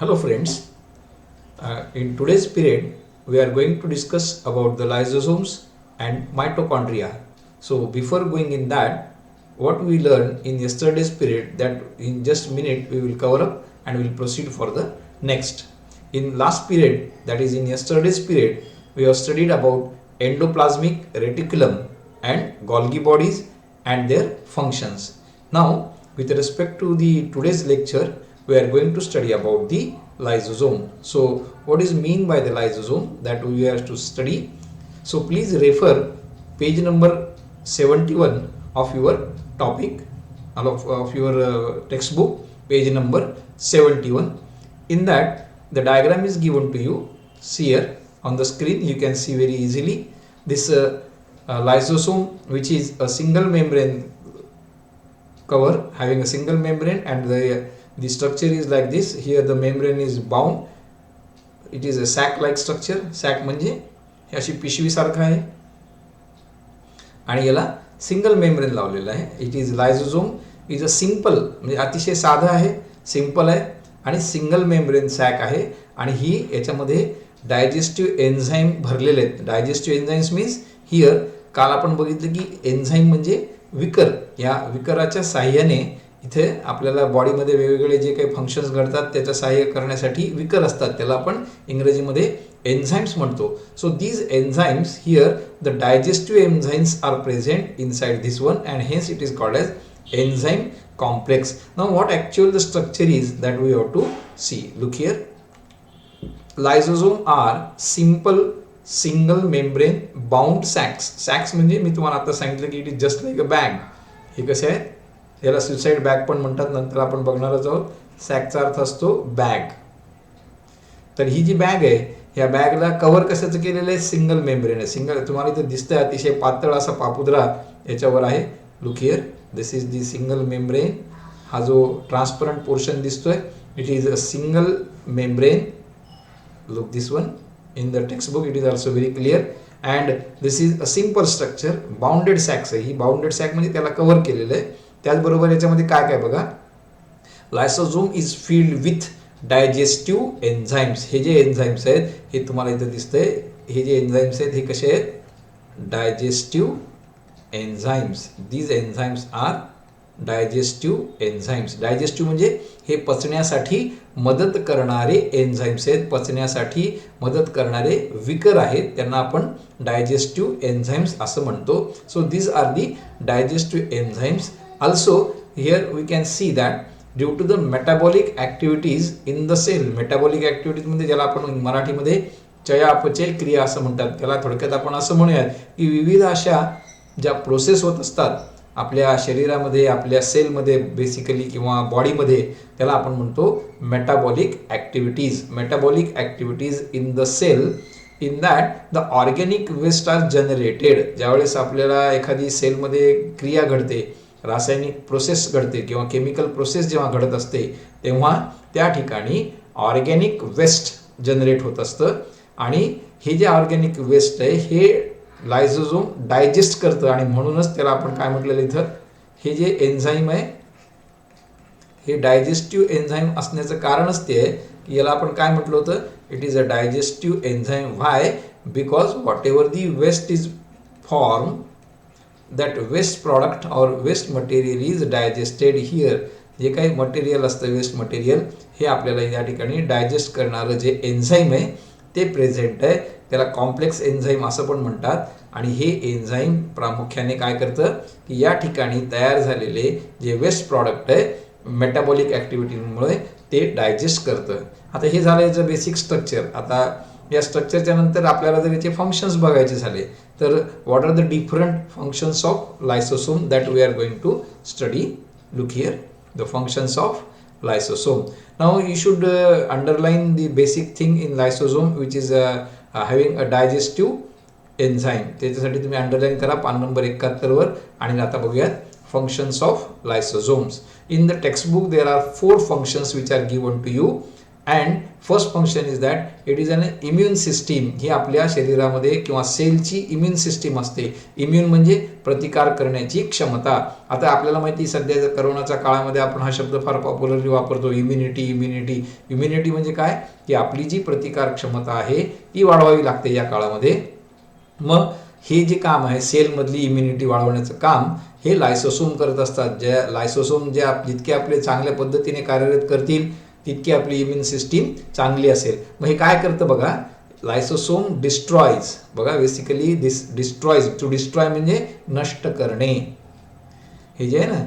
Hello friends, in today's period we are going to discuss about the lysosomes and mitochondria. So before going in that, what we learned in yesterday's period, that in just a minute we will cover up and we will proceed for the next. In last period, that is in yesterday's period, we have studied about endoplasmic reticulum and Golgi bodies and their functions. Now with respect to the today's lecture, we are going to study about the lysosome. So what is mean by the lysosome that we have to study? So please refer page number 71 of your topic of your textbook, page number 71. In that the diagram is given to you. See here on the screen, you can see very easily this lysosome, which is a single membrane cover having a single membrane, and the structure is like this. Here the membrane is bound. It is a sac like structure. sac म्हणजे हे अशी पिशवी सारखं आहे आणि याला single membrane लावलेलं आहे. It is lysosome is a simple, म्हणजे अतिशय साधं आहे, सिंपल आहे आणि सिंगल मेम्ब्रेन सॅक आहे. आणि ही याच्यामध्ये डायजेस्टिव्ह एन्झाईम भरलेले आहेत. डायजेस्टिव्ह एन्झाईम्स मीन्स हिअर काल आपण बघितलं की एन्झाईम म्हणजे विकर. या विकराच्या साह्याने इथे आपल्याला बॉडीमध्ये वेगवेगळे जे काही फंक्शन्स घडतात त्याचं सहाय्य करण्यासाठी विकर असतात. त्याला आपण इंग्रजीमध्ये एन्झाईम्स म्हणतो. So these enzymes here the digestive enzymes are present inside this one and hence it is called as enzyme complex. Now what actual the structure is that we have to see. Look here, lysosome are simple single membrane bound sacs. sacs म्हणजे मी तुम्हाला आता सांगितलं की it is just like a bag. हे कसे आहेत, याला suicide bag पण म्हणतात, नंतर आपण बघणारच आहोत. सॅकचा अर्थ असतो बॅग. तर ही जी बॅग आहे, ह्या बॅगला कव्हर कशाचं केलेलं आहे, सिंगल मेम्ब्रेन आहे. सिंगल तुम्हाला इथं दिसतंय अतिशय पातळ असा पापुद्रा याच्यावर आहे. Look here, this is the single membrane. हा जो ट्रान्सपरंट पोर्शन दिसतोय, it is a single membrane. Look this one in the textbook, it is also very clear. And this is a simple structure. Bounded sacs आहे. ही bounded sack म्हणजे त्याला cover केलेलं आहे. त्याचबरोबर याच्यामध्ये काय काय बघा, lysosome is filled with digestive enzymes. हे जे एन्झाईम्स आहेत हे तुम्हाला इथं दिसतंय. हे जे एन्झाईम्स आहेत हे कसे आहेत, digestive enzymes. These enzymes are digestive enzymes. Digestive म्हणजे हे पचण्यासाठी मदत करणारे एन्झाईम्स आहेत. पचण्यासाठी मदत करणारे विकर आहेत, त्यांना आपण डायजेस्टिव्ह एन्झाईम्स असं म्हणतो. So these are the digestive enzymes. Also here we can see that due to the metabolic activities in the cell. Metabolic activities म्हणजे ज्याला आपण मराठीमध्ये चयापचय क्रिया असं म्हणतात, त्याला थोडक्यात आपण असं म्हणूयात की विविध अशा ज्या प्रोसेस होत असतात आपल्या शरीरामध्ये, आपल्या सेलमध्ये बेसिकली किंवा बॉडीमध्ये, त्याला आपण म्हणतो metabolic activities. Metabolic activities in the cell. In that the organic waste are generated. ज्यावेळेस आपल्याला एखादी सेलमध्ये क्रिया घडते, रासायनिक प्रोसेस घडते किंवा केमिकल प्रोसेस जेव्हा घडत असते, तेव्हा त्या ठिकाणी ऑर्गॅनिक वेस्ट जनरेट होत असतं. आणि हे जे ऑर्गॅनिक वेस्ट आहे हे लायझोझोम डायजेस्ट करतं. आणि म्हणूनच त्याला आपण काय म्हटलेलं इथं, हे जे एन्झाईम आहे हे डायजेस्टिव्ह एन्झाईम असण्याचं कारणच ते आहे की याला आपण काय म्हटलं होतं, it is a digestive enzyme. Why? Because whatever the waste is form, that waste product or waste material is digested here. जे काही मटेरियल असतं, वेस्ट मटेरियल, हे आपल्याला या ठिकाणी डायजेस्ट करणारं जे एन्झाईम आहे ते प्रेझेंट आहे. त्याला कॉम्प्लेक्स एन्झाईम असं पण म्हणतात. आणि हे एन्झाईम प्रामुख्याने काय करतं की या ठिकाणी तयार झालेले जे वेस्ट प्रॉडक्ट आहे मेटाबॉलिक ॲक्टिव्हिटीमुळे ते डायजेस्ट करतं. आता हे झालं याचं बेसिक स्ट्रक्चर. आता या स्ट्रक्चरच्या नंतर आपल्याला जर याचे फंक्शन्स बघायचे झाले तर what are the different functions of lysosome that we are going to study. Look here the functions of lysosome. Now you should underline the basic thing in lysosome which is having a digestive enzyme. त्याच्यासाठी तुम्ही underline करा पान number 71 वर. आणि आता बघूयात functions of lysosomes. In the textbook there are 4 functions which are given to you and first function is that it is an immune system. ही आपल्या शरीरामध्ये किंवा सेलची इम्युन सिस्टीम असते. इम्युन म्हणजे प्रतिकार करण्याची क्षमता. आता आपल्याला माहिती सध्या करोनाच्या काळामध्ये आपण हा शब्द फार पॉप्युलरली वापरतो, इम्युनिटी. इम्युनिटी इम्युनिटी म्हणजे काय, की आपली जी प्रतिकार क्षमता आहे ती वाढवावी लागते या काळामध्ये. मग हे जे काम आहे सेलमधली इम्युनिटी वाढवण्याचं काम हे लायसोसोम करत असतात. ज्या लायसोसोम जितके आपले चांगल्या पद्धतीने कार्यरत करतील तितकी आपली इम्युन सिस्टीम चांगली असेल. मग हे काय करतं बघा, लायसोसोम डिस्ट्रॉयज. बघा बेसिकली डिस्ट्रॉयज, टू डिस्ट्रॉय म्हणजे नष्ट करणे. हे जे आहे ना,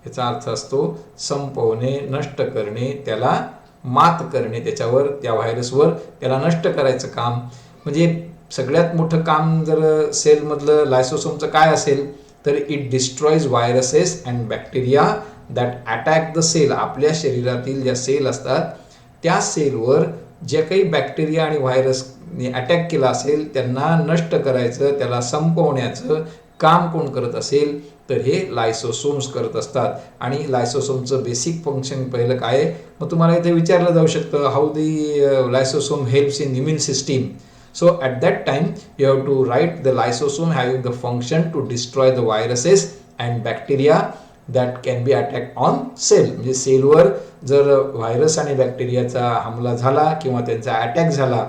याचा अर्थ असतो संपवणे, नष्ट करणे, त्याला मात करणे, त्याच्यावर त्या व्हायरसवर त्याला नष्ट करायचं काम. म्हणजे सगळ्यात मोठं काम जर सेलमधलं लायसोसोमचं काय असेल तर it destroys viruses and bacteria that attack the cell. आपल्या शरीरातील ज्या सेल असतात त्या सेलवर जे काही बॅक्टेरिया आणि व्हायरसने अटॅक केला असेल त्यांना नष्ट करायचं, त्याला संपवण्याचं काम कोण करत असेल तर हे लायसोसोम्स करत असतात. आणि लायसोसोमचं बेसिक फंक्शन पहिलं काय आहे, मग तुम्हाला इथे विचारलं जाऊ शकतं how the lysosome helps in immune system. So at that time you have to write the lysosome having the function to destroy the viruses and bacteria that can be attacked on cell. म्हणजे सेलवर जर virus आणि बॅक्टेरियाचा हमला झाला किंवा त्यांचा attack झाला,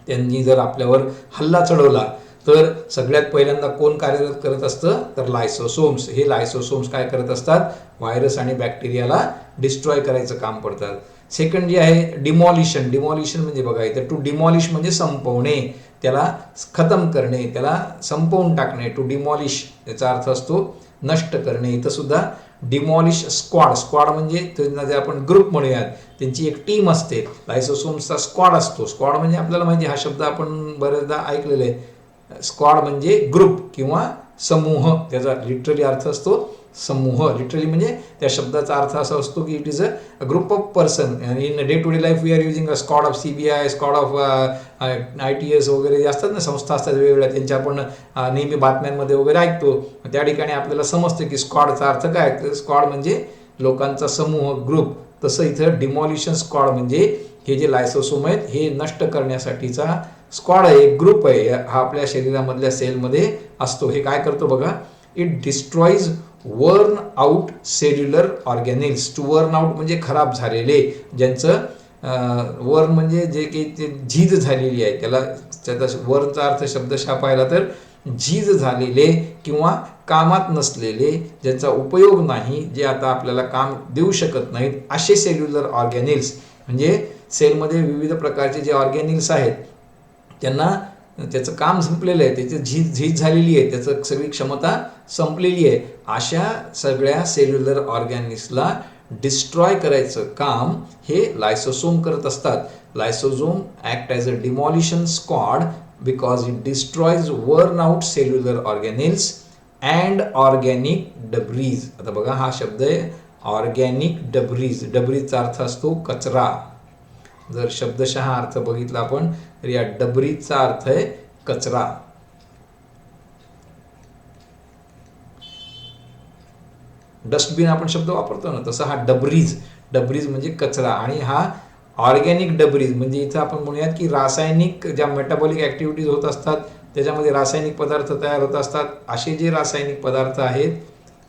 त्यांनी जर आपल्यावर हल्ला चढवला तर सगळ्यात पहिल्यांदा कोण कार्यरत करत असतं तर लायसोसोम्स. हे लायसोसोम्स काय करत असतात, व्हायरस आणि बॅक्टेरियाला डिस्ट्रॉय करायचं काम पडतात. सेकंड जे आहे डिमॉलिशन. डिमॉलिशन म्हणजे बघा इथे टू डिमॉलिश म्हणजे संपवणे, त्याला खतम करणे, त्याला संपवून टाकणे. टू डिमॉलिश याचा अर्थ असतो नष्ट करणे. इथं सुद्धा डिमॉलिश स्क्वॉड. स्क्वॉड म्हणजे त्यांना जे आपण ग्रुप म्हणूयात, त्यांची एक टीम असते. लायसोसोम्सचा स्क्वॉड असतो. स्क्वॉड म्हणजे आपल्याला माहिती, हा शब्द आपण बरेचदा ऐकलेला आहे. स्क्वॉड म्हणजे ग्रुप किंवा समूह, त्याचा लिटरली अर्थ असतो समूह. लिटरली म्हणजे त्या शब्दाचा अर्थ असा असतो की it is a group of person. In day to day life we are using a squad of CBI, squad of ITS वगैरे जे असतात ना, संस्था असतात वेगवेगळ्या, त्यांच्या आपण नेहमी बातम्यांमध्ये वगैरे ऐकतो. त्या ठिकाणी आपल्याला समजतं की स्क्वॉडचा अर्थ काय. स्क्वॉड म्हणजे लोकांचा समूह, ग्रुप. तसं इथं डिमॉलिशन स्क्वॉड म्हणजे हे जे लायसोसोम आहेत हे नष्ट करण्यासाठीचा स्क्वॉड आहे, एक ग्रुप आहे. हा आपल्या शरीरामधल्या सेलमध्ये असतो. हे काय करतो बघा, it destroys worn out cellular organelles. To worn out म्हणजे खराब झालेले, ज्यांचं वर्न म्हणजे जे काही ते झीज झालेली आहे, त्याचा वर्नचा अर्थ शब्दशः पाहिला तर झीज झालेले किंवा कामात नसलेले, ज्यांचा उपयोग नाही, जे आता आपल्याला काम देऊ शकत नाहीत, असे सेल्युलर ऑर्गॅनिल्स. म्हणजे सेलमध्ये विविध प्रकारचे जे ऑर्गॅनिल्स आहेत त्यांना त्याचं काम संपलेलं आहे, त्याची झीज झालेली आहे, त्याचं सगळी क्षमता संपलेली आहे, अशा सगळ्या सेल्युलर ऑर्गॅनिल्सला डिस्ट्रॉय करायचं काम हे लायसोसोम करत असतात. Lysosome act as a demolition squad because it destroys worn out cellular organelles and organic debris. आता बघा हा शब्द आहे ऑर्गॅनिक डब्रीज. डब्रीजचा अर्थ असतो कचरा. जर शब्दशः अर्थ बघितला आपण तर या डब्रीजचा अर्थ आहे कचरा. डस्टबिन आपण शब्द वापरतो ना, तसा हा डब्रीज. डब्रीज म्हणजे कचरा. आणि हा ऑर्गॅनिक डब्रीज म्हणजे इथं आपण म्हणूयात की रासायनिक ज्या मेटाबॉलिक ॲक्टिव्हिटीज होत असतात त्याच्यामध्ये रासायनिक पदार्थ तयार होत असतात, असे जे रासायनिक पदार्थ आहेत,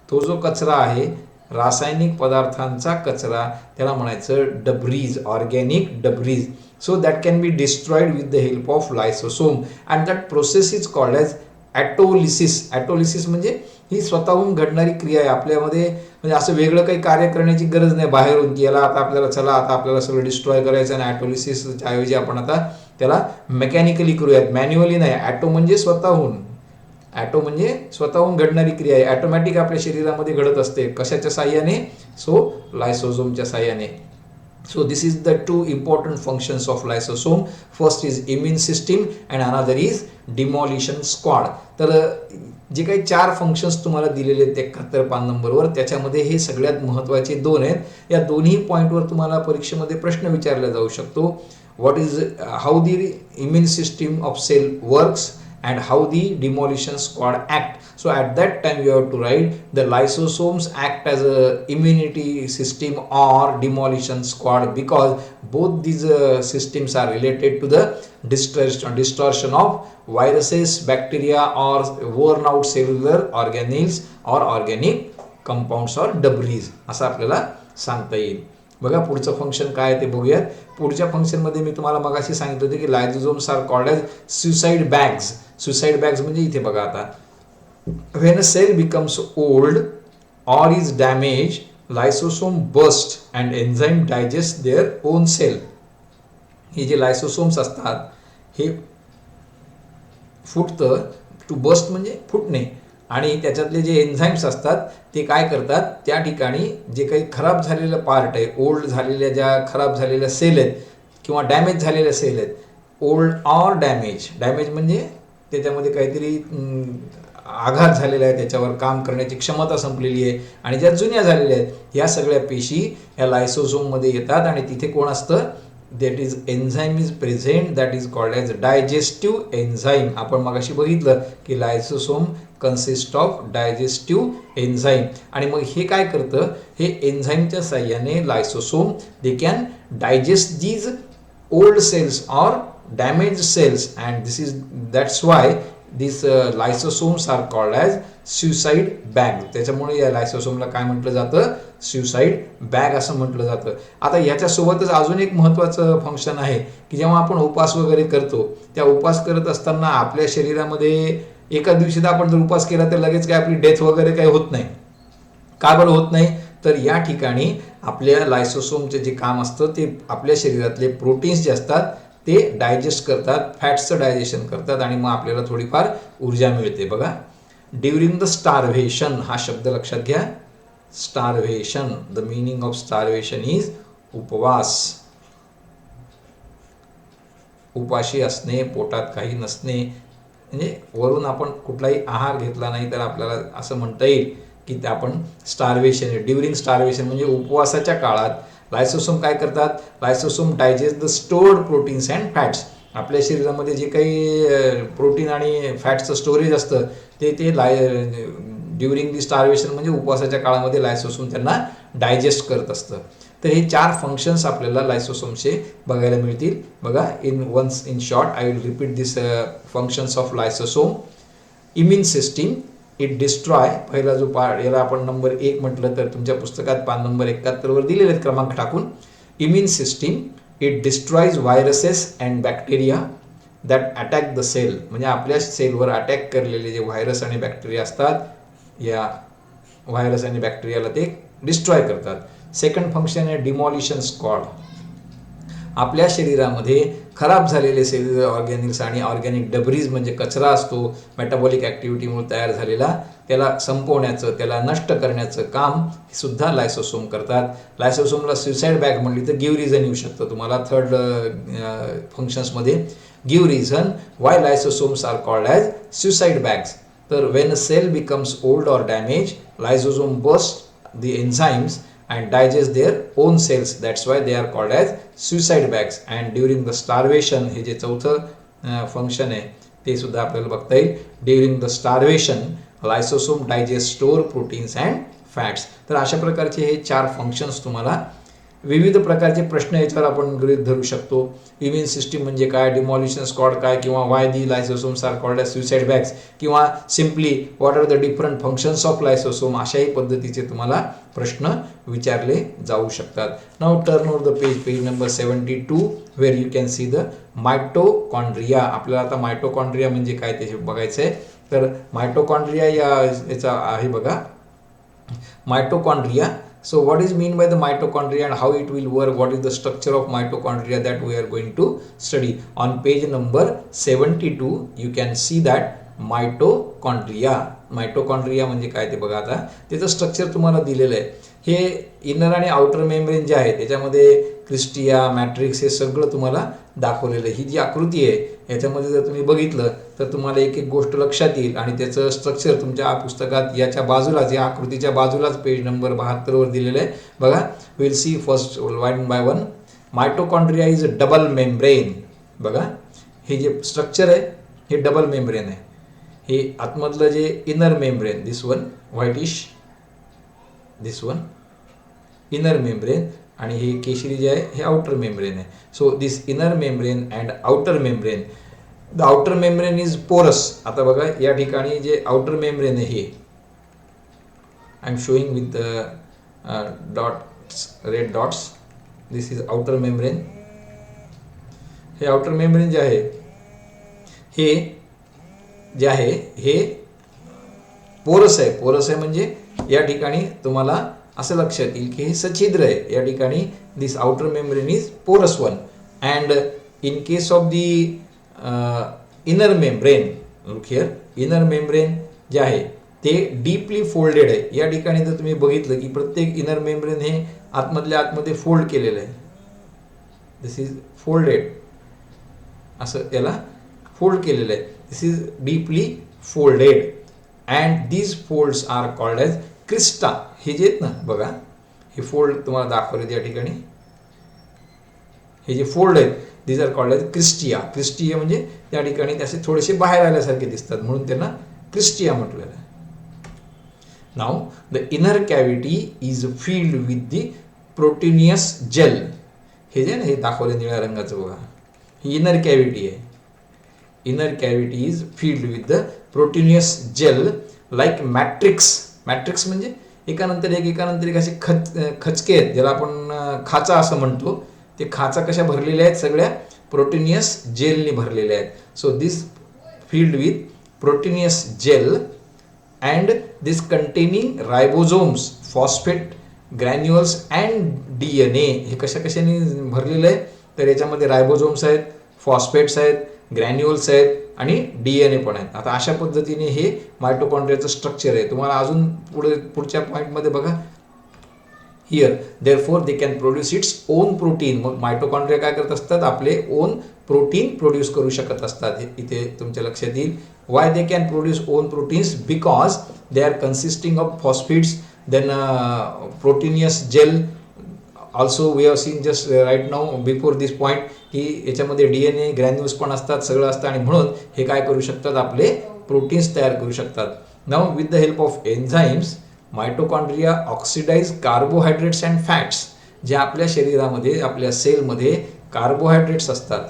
तो जो कचरा आहे रासायनिक पदार्थांचा कचरा, त्याला म्हणायचं debris, organic debris. So that can be destroyed with the help of lysosome and that process is called as autolysis. Autolysis म्हणजे ही स्वतःहून घडणारी क्रिया आहे आपल्यामध्ये. म्हणजे असं वेगळं काही कार्य करण्याची गरज नाही बाहेरून की याला आता आपल्याला चला आता आपल्याला सगळं डिस्ट्रॉय करायचं आणि ॲटोलिसिसच्या ऐवजी आपण आता त्याला मेकॅनिकली करूयात, मॅन्युअली नाही. ॲटो म्हणजे स्वतःहून. ॲटो म्हणजे स्वतःहून घडणारी क्रिया आहे, ॲटोमॅटिक आपल्या शरीरामध्ये घडत असते. कशाच्या साह्याने? सो लायसोसोमच्या साह्याने. So this is the two important functions of lysosome. First is immune system and another is demolition squad. तर जे काही 4 फंक्शन्स तुम्हाला दिलेले आहेत 71 पान नंबरवर, त्याच्यामध्ये हे सगळ्यात महत्त्वाचे 2 आहेत. या दोन्ही पॉईंटवर तुम्हाला परीक्षेमध्ये प्रश्न विचारला जाऊ शकतो. What is how the immune system of cell works and how the demolition squad act. So at that time you have to write the lysosomes act as a immunity system or demolition squad, because both these systems are related to the distortion of viruses, bacteria or worn out cellular organelles or organic compounds और डब्रीज असं आपल्याला सांगता येईल. बघा पुढचं function काय ते बघूयात. पुढच्या फंक्शनमध्ये मी तुम्हाला मगाशी सांगितलं होतं की lysosomes are called as suicide bags. Suicide bags म्हणजे इथे बघा आता, when a cell becomes old or is damaged, lysosome burst and enzyme digest their own cell. हे जे लायसोसोम्स असतात हे फुटतं, टू बस्ट म्हणजे फुटणे, आणि त्याच्यातले जे एन्झाईम्स असतात ते काय करतात, त्या ठिकाणी जे काही खराब झालेलं पार्ट आहे, ओल्ड झालेल्या ज्या खराब झालेल्या सेल आहेत किंवा डॅमेज झालेल्या सेल आहेत, ओल्ड ऑर डॅमेज, डॅमेज म्हणजे त्याच्यामध्ये काहीतरी आघात झालेला आहे, त्याच्यावर काम करण्याची क्षमता संपलेली आहे, आणि ज्या जुन्या झालेल्या आहेत या सगळ्या पेशी या लायसोसोममध्ये येतात आणि तिथे कोण असतं, that is enzyme is present, that is called as digestive enzyme. आपण मगाशी बघितलं की lysosome consist of digestive enzyme, आणि मग हे काय करतं, हे एन्झाईमच्या साह्याने lysosome they can digest these old cells or damage cells, and this is that's why these lysosomes are called as suicide bag. त्याच्यामुळे या लायसोसोमला काय म्हटलं जातं, सुसाईड बॅग असं म्हटलं जातं. आता याच्यासोबतच अजून एक महत्त्वाचं फंक्शन आहे की जेव्हा आपण उपास वगैरे करतो, त्या उपास करत असताना आपल्या शरीरामध्ये एका दिवशी आपण जर उपास केला तर लगेच काय आपली डेथ वगैरे काही होत नाही. का बरं होत नाही, तर या ठिकाणी आपल्या लायसोसोमचे जे काम असतं ते आपल्या शरीरातले प्रोटीन्स जे असतात ते डायजेस्ट करतात, फॅट्सचं डायजेशन करतात, आणि मग आपल्याला थोडीफार ऊर्जा मिळते. बघा, ड्युरिंग द स्टार्व्हेशन हा शब्द लक्षात घ्या. स्टार्व्हेशन, द मिनिंग ऑफ स्टार्व्हेशन इज उपवास. उपाशी असणे, पोटात काही नसणे, म्हणजे वरून आपण कुठलाही आहार घेतला नाही तर आपल्याला असं म्हणता येईल की ते आपण स्टार्व्हेशन आहे. ड्युरिंग स्टार्व्हेशन म्हणजे उपवासाच्या काळात लायसोसोम काय करतात, lysosome digest the stored proteins and fats. आपल्या शरीरामध्ये जे काही प्रोटीन आणि फॅट्सचं स्टोरेज असतं ते ड्युरिंग दी स्टार्वेशन म्हणजे उपवासाच्या काळामध्ये लायसोसोम त्यांना डायजेस्ट करत असतं. तर हे 4 फंक्शन्स आपल्याला लायसोसोमचे बघायला मिळतील. बघा, in short I will repeat this functions of lysosome. Immune system, it destroy, पहिला जो पार्ट याला आपण नंबर 1 म्हटलं तर तुमच्या पुस्तकात पान नंबर 71 वर दिलेले आहेत क्रमांक टाकून. Immune system, it destroys viruses and bacteria that attack the cell, म्हणजे आपल्या सेलवर अटॅक करलेले जे व्हायरस आणि बॅक्टेरिया असतात या व्हायरस आणि बॅक्टेरियाला ते डिस्ट्रॉय करतात. सेकंड फंक्शन आहे डिमॉलिशन स्क्वॉड. आपल्या शरीरामध्ये खराब झालेले सेल्युलर ऑर्गॅनिल्स आणि ऑर्गॅनिक डब्रीज म्हणजे कचरा असतो मेटाबॉलिक ॲक्टिव्हिटीमुळे तयार झालेला, त्याला संपवण्याचं, त्याला नष्ट करण्याचं काम सुद्धा लायसोसोम करतात. लायसोसोमला सुसाईड बॅग म्हणली तर गिव्ह रिझन येऊ शकतं तुम्हाला थर्ड फंक्शन्समध्ये. Give reason why lysosomes are called as suicide bags. तर when a cell becomes old or damage, lysosome burst the enzymes and digest their own cells, that's why they are called as suicide bags. And during the starvation, हे जे चौथं function आहे ते सुद्धा आपल्याला बघता येईल. During the starvation lysosome digest store proteins and fats. तर अशा प्रकारचे हे 4 फंक्शन्स तुम्हाला विविध प्रकारचे प्रश्न याच्यावर आपण गृहीत धरू शकतो. इम्युन सिस्टीम म्हणजे काय, डिमॉलिशन स्क्वॉड काय, किंवा why the lysosomes are called as suicide bags, किंवा simply what are the different functions of lysosome, अशाही पद्धतीचे तुम्हाला प्रश्न विचारले जाऊ शकतात. Now turn over the page, page number 72, where you can see the mitochondria. आपल्याला आता मायटोकॉन्ड्रिया म्हणजे काय ते बघायचं आहे. तर मायटोकॉन्ड्रिया याचा आहे बघा, mitochondria. So what is mean by the mitochondria and how it will work, what is the structure of mitochondria, that we are going to study. On page number 72 you can see that mitochondria. Mitochondria म्हणजे काय ते बघा. आता त्याचं structure तुम्हाला दिलेलं आहे. हे इनर आणि आउटर मेम्ब्रेन जे आहे त्याच्यामध्ये क्रिस्टिया, मॅट्रिक्स हे सगळं तुम्हाला दाखवलेलं आहे. ही जी आकृती आहे याच्यामध्ये जर तुम्ही बघितलं तर तुम्हाला एक एक गोष्ट लक्षात येईल, आणि त्याचं स्ट्रक्चर तुमच्या पुस्तकात याच्या बाजूलाच, या आकृतीच्या बाजूलाच पेज नंबर 72 वर दिलेलं आहे. बघा, will see first one by one. Mitochondria is a double membrane. बघा, हे जे स्ट्रक्चर आहे हे डबल मेम्ब्रेन आहे. हे आतमधलं जे इनर मेम्ब्रेन, दिस वन व्हाईटिश, दिस वन इनर मेम्ब्रेन, आणि हे केशरी जे आहे हे आउटर मेम्ब्रेन आहे. So this inner membrane and outer membrane, the outer membrane is पोरस. आता बघा या ठिकाणी जे आउटर मेम्ब्रेन आहे हे I am showing with dots, red dots, this is outer membrane. हे आउटर मेम्ब्रेन जे आहे हे जे आहे हे पोरस आहे. पोरस आहे म्हणजे या ठिकाणी तुम्हाला असं लक्षात येईल की हे सछिद्र आहे. या ठिकाणी दिस आउटर मेम्ब्रेन इज पोरस one. And in case of the inner membrane, look here, inner membrane जे आहे ते डीपली फोल्डेड आहे. या ठिकाणी जर तुम्ही बघितलं की प्रत्येक इनर मेम्ब्रेन हे आतमधल्या आतमध्ये फोल्ड केलेलं आहे. दिस इज फोल्डेड, असं याला फोल्ड केलेलं आहे. This is deeply folded and these folds are called as crista. हे जे आहेत ना बघा, हे फोल्ड तुम्हाला दाखवले या ठिकाणी, हे जे फोल्ड आहेत these are called as cristae. Cristae म्हणजे त्या ठिकाणी ते असे थोडेसे बाहेर आल्यासारखे दिसतात म्हणून त्यांना क्रिस्टिया म्हटलेलं आहे. Now the inner cavity is filled with the proteinaceous gel. हे जे ना हे दाखवले निळ्या रंगाचं बघा, ही इनर कॅव्हिटी आहे. Inner cavity is filled with the proteinaceous gel like matrix. Matrix म्हणजे एकानंतर एक असे खचके आहेत, ज्याला आपण खाचा असं म्हणतो. ते खाचा कशा भरलेल्या आहेत, सगळ्या प्रोटीनियस जेलने भरलेल्या आहेत. So this filled with proteinaceous gel and this containing ribosomes, phosphate granules and DNA. हे कशाने भरलेलं आहे, तर याच्यामध्ये रायबोझोम्स आहेत, फॉस्फेट्स आहेत, ग्रॅन्युअल्स आहेत आणि DNA पण आहेत. आता अशा पद्धतीने हे मायटोकॉन्ड्रियाचं स्ट्रक्चर आहे. तुम्हाला अजून पुढच्या पॉईंटमध्ये बघा, here therefore they can produce its own protein. मग मायटोकॉन्ड्रिया काय करत असतात, आपले ओन प्रोटीन प्रोड्यूस करू शकत असतात. इथे तुमच्या लक्षात येईल. Why they can produce own proteins, because they are consisting of phosphates, then proteinaceous gel. Also we have seen just right now before this point की याच्यामध्ये DNA ग्रॅन्युल्स पण असतात, सगळं असतं, आणि म्हणून हे काय करू शकतात, आपले प्रोटीन्स तयार करू शकतात. Now with the help of enzymes mitochondria oxidise carbohydrates and fats. जे आपल्या शरीरामध्ये, आपल्या सेलमध्ये कार्बोहायड्रेट्स असतात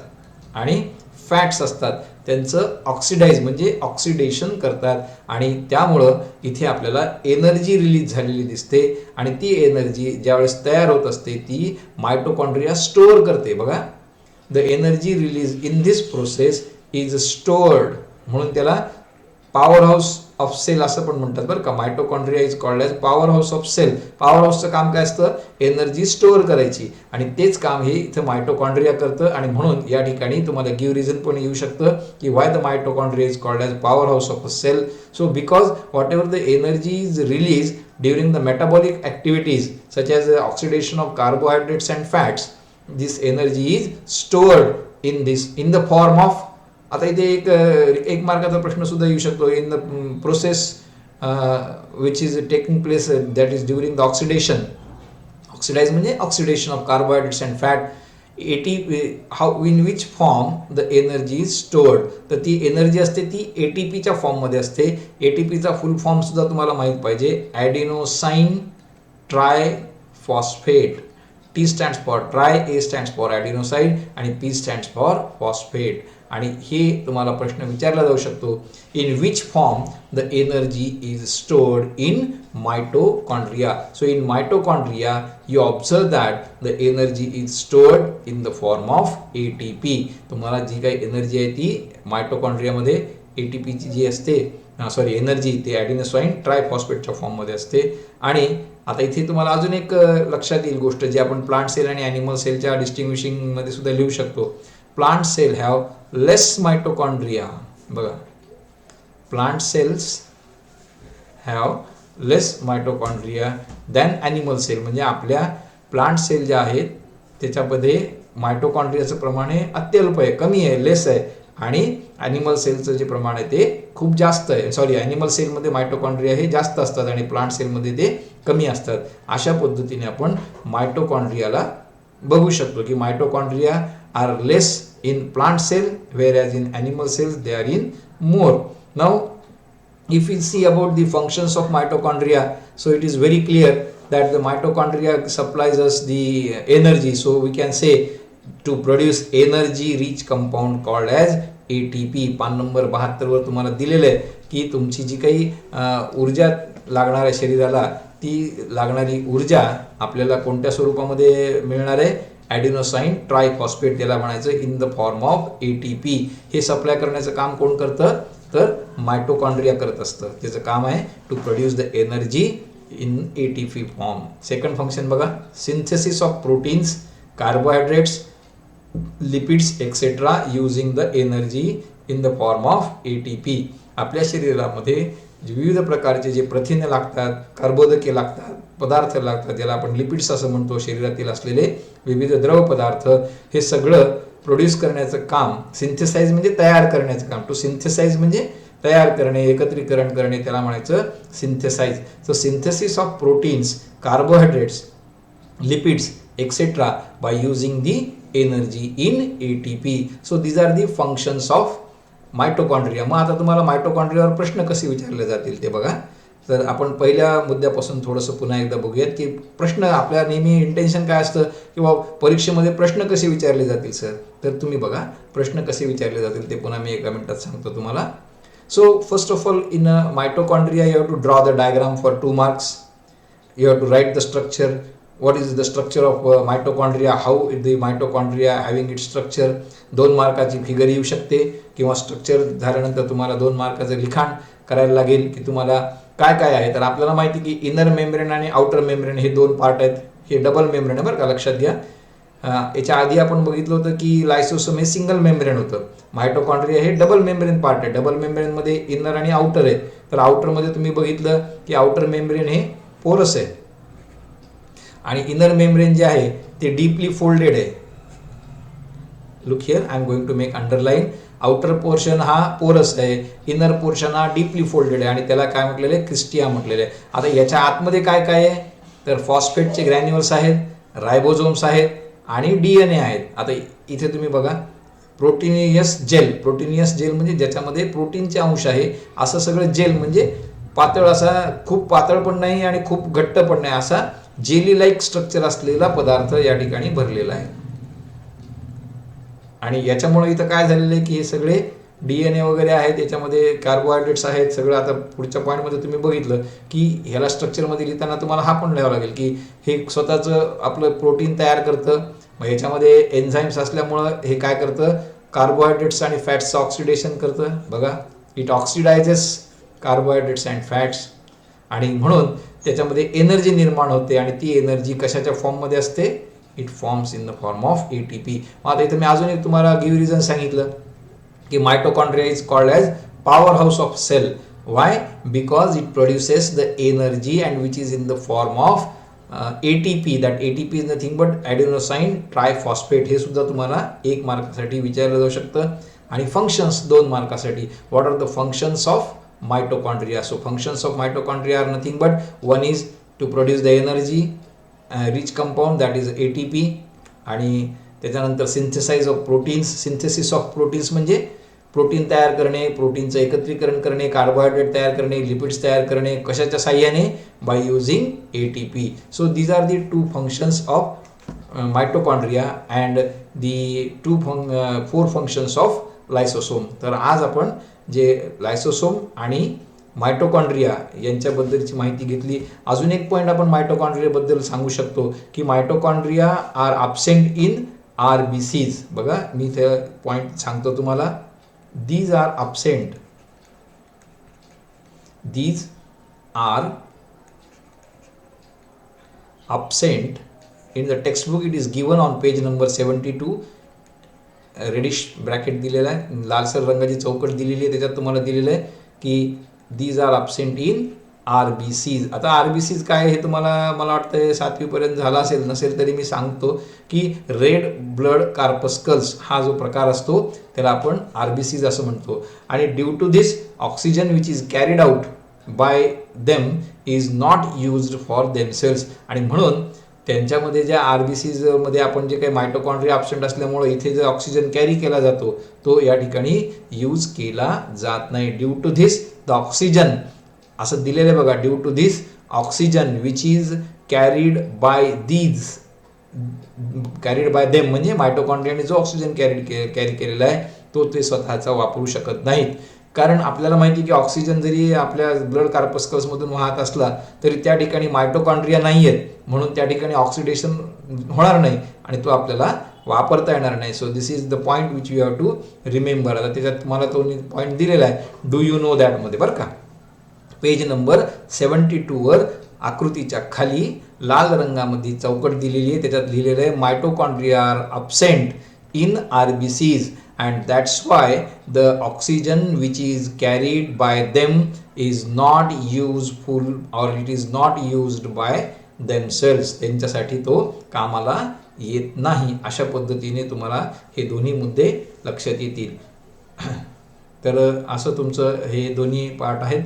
आणि फॅट्स असतात, त्यांचं ऑक्सिडाइज म्हणजे ऑक्सिडेशन करतात, आणि त्यामुळं इथे आपल्याला एनर्जी रिलीज झालेली दिसते. आणि ती एनर्जी ज्यावेळेस तयार होत असते ती मायटोकॉन्ड्रिया स्टोअर करते. बघा, the energy release in this process is stored, म्हणून त्याला पॉवर हाऊस ऑफ सेल असं पण म्हणतात बरं का. Mitochondria is called as power house of cell. Power हाऊसचं काम काय असतं, एनर्जी स्टोअर करायची, आणि तेच काम हे इथं मायटोकॉन्ड्रिया करतं. आणि म्हणून या ठिकाणी तुम्हाला गिव्ह रिझन पण येऊ शकतं की why the mitochondria is called as power house of a cell. So because whatever the energy is release during the metabolic activities such as oxidation of carbohydrates and fats, this energy is stored in the form of. आता इथे एक मार्काचा प्रश्न सुद्धा येऊ शकतो, in the process which is taking place that is during the oxidation. Oxidise म्हणजे oxidation of carbohydrates and fat. ATP, how in which form the energy is stored. तर ती एनर्जी असते ती ATPच्या फॉर्ममध्ये असते. ATPचा फुल फॉर्म सुद्धा तुम्हाला माहीत पाहिजे, adenosine tri phosphate. T stands for tri, A stands for adenosine आणि P stands for फॉस्फेट. आणि हे तुम्हाला प्रश्न विचारला जाऊ शकतो, in which form the energy is stored in mitochondria. So in mitochondria you observe that the energy is stored in the form of ATP. तुम्हाला जी काही एनर्जी आहे ती मायटोकॉन्ड्रियामध्ये ATPची जी असते, सॉरी एनर्जी, ते ॲडिनोसाइन ट्रायफॉस्फेटच्या फॉर्ममध्ये असते. आणि आता इथे तुम्हाला अजून एक लक्षात येईल गोष्ट, जी आपण प्लांट सेल आणि ॲनिमल सेलच्या डिस्टिंग्विशिंगमध्ये सुद्धा लिहू शकतो. Plant cell have less mitochondria. बघा, plant cells have less mitochondria than animal cell. म्हणजे आपल्या प्लांट सेल ज्या आहेत त्याच्यामध्ये मायटोकॉन्ड्रियाचं प्रमाण हे अत्यल्प आहे, कमी आहे, लेस आहे. आणि ॲनिमल सेलचं जे प्रमाण आहे ते खूप जास्त आहे. सॉरी, ॲनिमल सेलमध्ये मायटोकॉन्ड्रिया हे जास्त असतात आणि प्लांट सेलमध्ये ते कमी असतात. अशा पद्धतीने आपण मायटोकॉन्ड्रियाला बघू शकतो की mitochondria are less in plant cell, whereas in animal cells they are in more. Now if we see about the functions of mitochondria, so it is very clear that the mitochondria supplies us the energy. So we can say to produce energy rich compound called as ATP. पान number 72 वर तुम्हाला दिलेलं आहे की तुमची जी काही ऊर्जा लागणार आहे शरीराला, ती लागणारी ऊर्जा आपल्याला कोणत्या स्वरूपामध्ये मिळणार आहे, ॲडिनोसाइन ट्रायफॉस्फेट त्याला म्हणायचं, in the form of ATP. हे सप्लाय करण्याचं काम कोण करतं, तर मायटोकॉन्ड्रिया करत असतं. त्याचं काम आहे to produce the energy in ATP form. Second function बघा, synthesis of proteins, carbohydrates, lipids etcetera using the energy in the form of ATP. आपल्या शरीरामध्ये विविध प्रकारचे जे प्रथिने लागतात, कर्बोदके लागतात, पदार्थ लागतात, ज्याला आपण लिपिड्स असं म्हणतो, शरीरातील असलेले विविध द्रव पदार्थ, हे सगळं प्रोड्यूस करण्याचं काम, सिंथेसाइज म्हणजे तयार करण्याचं काम, टू सिंथेसाइज म्हणजे तयार करणे, एकत्रीकरण करणे, त्याला म्हणायचं synthesize. So synthesis of proteins, carbohydrates, lipids etcetera by using the energy in ATP. So these are the functions of mitochondria. मग आता तुम्हाला मायटोकॉन्ड्रियावर प्रश्न कसे विचारले जातील ते बघा. तर आपण पहिल्या मुद्द्यापासून थोडंसं पुन्हा एकदा बघूयात की प्रश्न आपल्या नेहमी इंटेन्शन काय असतं किंवा परीक्षेमध्ये प्रश्न कसे विचारले जातील सर. तर तुम्ही बघा प्रश्न कसे विचारले जातील ते पुन्हा मी एका मिनिटात सांगतो तुम्हाला. So first of all in mitochondria you have to draw the diagram for 2 marks. You have to write the structure. What is the structure of mitochondria? How is the mitochondria having its structure? 2 मार्काची figure येऊ शकते किंवा structure झाल्यानंतर तुम्हाला 2 मार्काचं लिखाण करायला लागेल की तुम्हाला काय काय आहे. तर आपल्याला माहिती की इनर मेम्ब्रेन आणि आउटर मेम्ब्रेन हे 2 पार्ट आहेत. हे डबल मेम्ब्रेन आहे बरं का, लक्षात घ्या. याच्या आधी आपण बघितलं होतं की लायसोसोम हे सिंगल मेम्ब्रेन होतं. मायटोकॉन्ड्रिया हे डबल मेम्ब्रेन पार्ट आहे. डबल मेम्ब्रेनमध्ये इनर आणि आउटर आहे. तर आउटरमध्ये तुम्ही बघितलं की आउटर मेम्ब्रेन हे पोरस आहे आणि इनर मेम्ब्रेन जे आहे ते डीपली फोल्डेड आहे. Look here, I am going to make underline. Outer portion हा पोरस आहे, इनर पोर्शन हा डीपली फोल्डेड आहे आणि त्याला काय म्हटलेलं आहे, क्रिस्टिया म्हटलेलं आहे. आता याच्या आतमध्ये काय काय आहे, तर फॉस्फेटचे ग्रॅन्युअल्स आहेत, रायबोझोम्स आहेत आणि DNA आहेत. आता इथे तुम्ही बघा प्रोटीनियस जेल. प्रोटीनियस जेल म्हणजे ज्याच्यामध्ये प्रोटीनचे अंश आहे, असं सगळं जेल म्हणजे पातळ, असा खूप पातळ पण नाही आणि खूप घट्ट पण नाही, असा जेली लाईक स्ट्रक्चर असलेला पदार्थ या ठिकाणी भरलेला आहे. आणि याच्यामुळे इथं काय झालेलं आहे की हे सगळे DNA वगैरे आहेत, याच्यामध्ये कार्बोहायड्रेट्स आहेत सगळं. आता पुढच्या पॉईंटमध्ये तुम्ही बघितलं की ह्याला स्ट्रक्चरमध्ये लिहिताना तुम्हाला हा पण लिहावं लागेल की हे स्वतःचं आपलं प्रोटीन तयार करतं. मग याच्यामध्ये एन्झाईम्स असल्यामुळं हे काय करतं, कार्बोहायड्रेट्स आणि फॅट्सचं ऑक्सिडेशन करतं. बघा, इट ऑक्सिडायझेस कार्बोहायड्रेट्स अँड फॅट्स आणि म्हणून त्याच्यामध्ये एनर्जी निर्माण होते आणि ती एनर्जी कशाच्या फॉर्ममध्ये असते, it forms in the form of ATP. मग आता इथं मी अजून एक तुम्हाला गिव्ह रिझन सांगितलं की mitochondria is called as power house of cell. Why? Because it produces the energy and which is in the form of ATP. That ATP is nothing but adenosine triphosphate. हे सुद्धा तुम्हाला 1 मार्कासाठी विचारलं जाऊ शकतं. आणि फंक्शन्स 2 मार्कासाठी. What are the functions of mitochondria? So functions of mitochondria are nothing but one is to produce the energy rich compound that is ATP आणि त्याच्यानंतर synthesize of proteins. Synthesis of proteins म्हणजे protein तयार करणे, प्रोटीनचं एकत्रीकरण करणे, carbohydrate तयार करणे, lipids तयार करणे, कशाच्या साह्याने, by using ATP. So these are the 2 functions of mitochondria and the 4 functions of lysosome. तर आज आपण जे लायसोसोम आणि मायटोकॉन्ड्रिया यांच्याबद्दलची माहिती घेतली. अजून एक पॉईंट आपण मायटोकॉन्ड्रियाबद्दल सांगू शकतो की mitochondria are absent in RBCs. बघा मी ते पॉईंट सांगतो तुम्हाला. These are absent, these are absent in the textbook. It is given on page number 72. Reddish bracket दिलेला आहे, लालसर रंगाची चौकट दिलेली आहे, त्याच्यात तुम्हाला दिलेलं आहे की these are absent in RBCs. आता RBCs काय हे तुम्हाला मला वाटतं 7वी पर्यंत झाला असेल, नसेल तरी मी सांगतो की रेड ब्लड कार्पस्कल्स हा जो प्रकार असतो त्याला आपण RBCs असं म्हणतो. आणि due to this oxygen which is carried out by them is not used for themselves. आणि म्हणून त्यांच्यामध्ये ज्या RBCs मध्ये आपण जे काही मायटोकॉन्ड्रिया ॲब्सेंट असल्यामुळे इथे जो ऑक्सिजन कॅरी केला जातो तो या ठिकाणी यूज केला जात नाही. Due to this the oxygen असं दिलेलं आहे बघा, due to this oxygen which is carried by them म्हणजे मायटोकॉन्ड्रियाने जो ऑक्सिजन कॅरी केलेला आहे तो ते स्वतःचा वापरू शकत नाहीत. कारण आपल्याला माहिती आहे की ऑक्सिजन जरी आपल्या ब्लड कार्पस्कल्समधून वाहत असला तरी त्या ठिकाणी मायटोकॉन्ड्रिया नाही आहेत, म्हणून त्या ठिकाणी ऑक्सिडेशन होणार नाही आणि तो आपल्याला वापरता येणार नाही. So this is the point which you have to remember. आता त्याच्यात तुम्हाला तो पॉईंट दिलेला आहे डू यू नो दॅटमध्ये बरं का. पेज नंबर 72वर आकृतीच्या खाली लाल रंगामध्ये चौकट दिलेली आहे, त्याच्यात लिहिलेलं आहे mitochondria are absent in RBCs and that's why the oxygen which is carried by them is not useful or it is not used by themselves. त्यांच्यासाठी तो कामाला येत नाही. अशा पद्धतीने तुम्हाला हे दोन्ही मुद्दे लक्षात येतील. तर असं तुमचं हे दोन्ही पार्ट आहेत.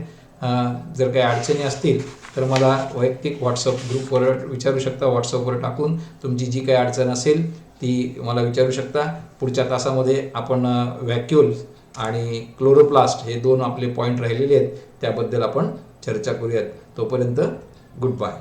जर काही अडचणी असतील तर मला वैयक्तिक व्हॉट्सअप ग्रुपवर विचारू शकता, व्हॉट्सअपवर टाकून तुमची जी काही अडचण असेल ती मला विचारू शकता. पुढच्या तासामध्ये आपण व्हॅक्यूल आणि क्लोरोप्लास्ट हे दोन आपले पॉईंट राहिलेले आहेत त्याबद्दल आपण चर्चा करूयात. तोपर्यंत गुड बाय.